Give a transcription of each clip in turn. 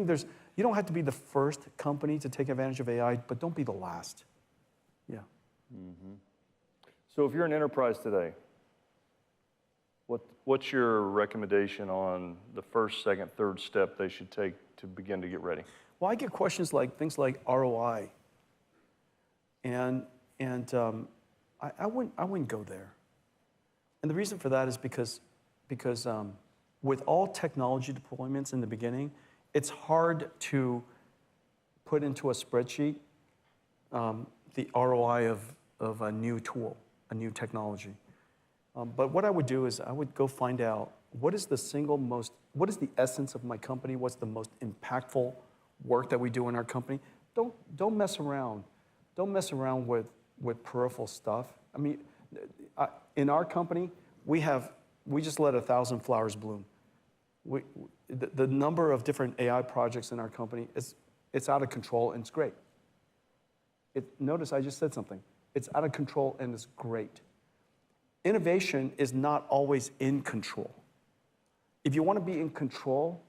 think you don't have to be the first company to take advantage of AI, but don't be the last. Yeah. Mm-hmm. So if you're an enterprise today, what's your recommendation on the first, second, third step they should take to begin to get ready? Well, I get questions like things like ROI, and I wouldn't go there. And the reason for that is because with all technology deployments in the beginning, it's hard to put into a spreadsheet the ROI of a new tool, a new technology. But what I would do is I would go find out what is the essence of my company, what's the most impactful work that we do in our company. Don't mess around. Don't mess around with peripheral stuff. I mean, in our company, we just let 1,000 flowers bloom. The number of different AI projects in our company it's out of control and it's great. Notice I just said something. It's out of control and it's great. Innovation is not always in control. If you want to be in control,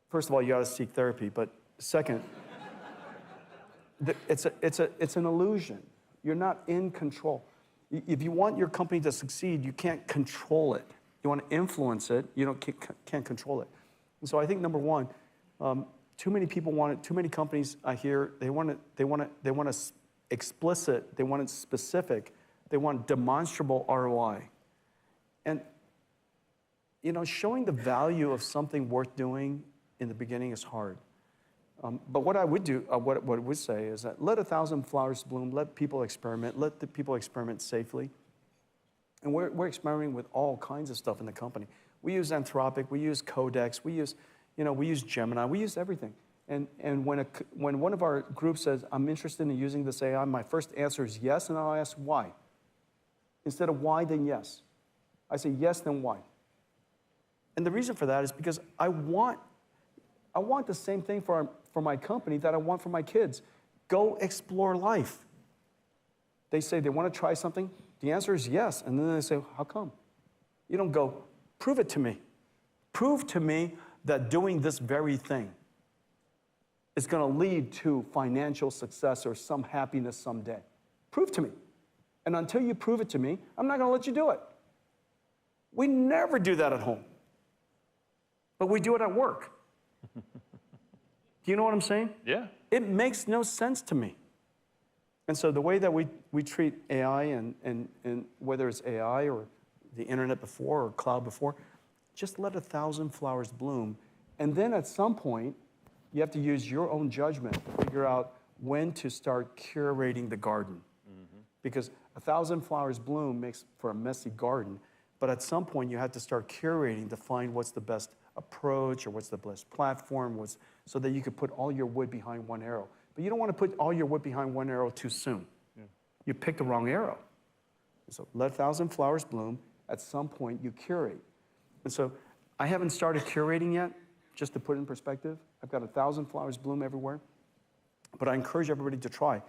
first of all, you got to seek therapy. But second, it's an illusion. You're not in control. If you want your company to succeed, you can't control it. You want to influence it. You can't control it. And so I think number one, too many people want it. Too many companies I hear they want it explicit. They want it specific. They want demonstrable ROI. And showing the value of something worth doing in the beginning is hard. But what I would do, what I would say is that let 1,000 flowers bloom, let people experiment, let the people experiment safely. And we're experimenting with all kinds of stuff in the company. We use Anthropic, we use Codex, we use Gemini, we use everything. And when one of our groups says, I'm interested in using this AI, my first answer is yes, and I'll ask why. Instead of why, then yes. I say yes, then why. And the reason for that is because I want the same thing for my company that I want for my kids. Go explore life. They say they want to try something. The answer is yes. And then they say, how come? You don't go, prove it to me. Prove to me that doing this very thing is going to lead to financial success or some happiness someday. Prove to me. And until you prove it to me, I'm not going to let you do it. We never do that at home. But we do it at work. Do you know what I'm saying? Yeah. It makes no sense to me. And so the way that we treat AI and whether it's AI or the internet before or cloud before, just let 1,000 flowers bloom. And then at some point, you have to use your own judgment to figure out when to start curating the garden. Mm-hmm. Because 1,000 flowers bloom makes for a messy garden. But at some point, you have to start curating to find what's the best approach or what's the best platform, so that you could put all your wood behind one arrow. But you don't want to put all your wood behind one arrow too soon. Yeah. You picked the wrong arrow. So let 1,000 flowers bloom. At some point, you curate. And so I haven't started curating yet, just to put it in perspective. I've got 1,000 flowers bloom everywhere. But I encourage everybody to try.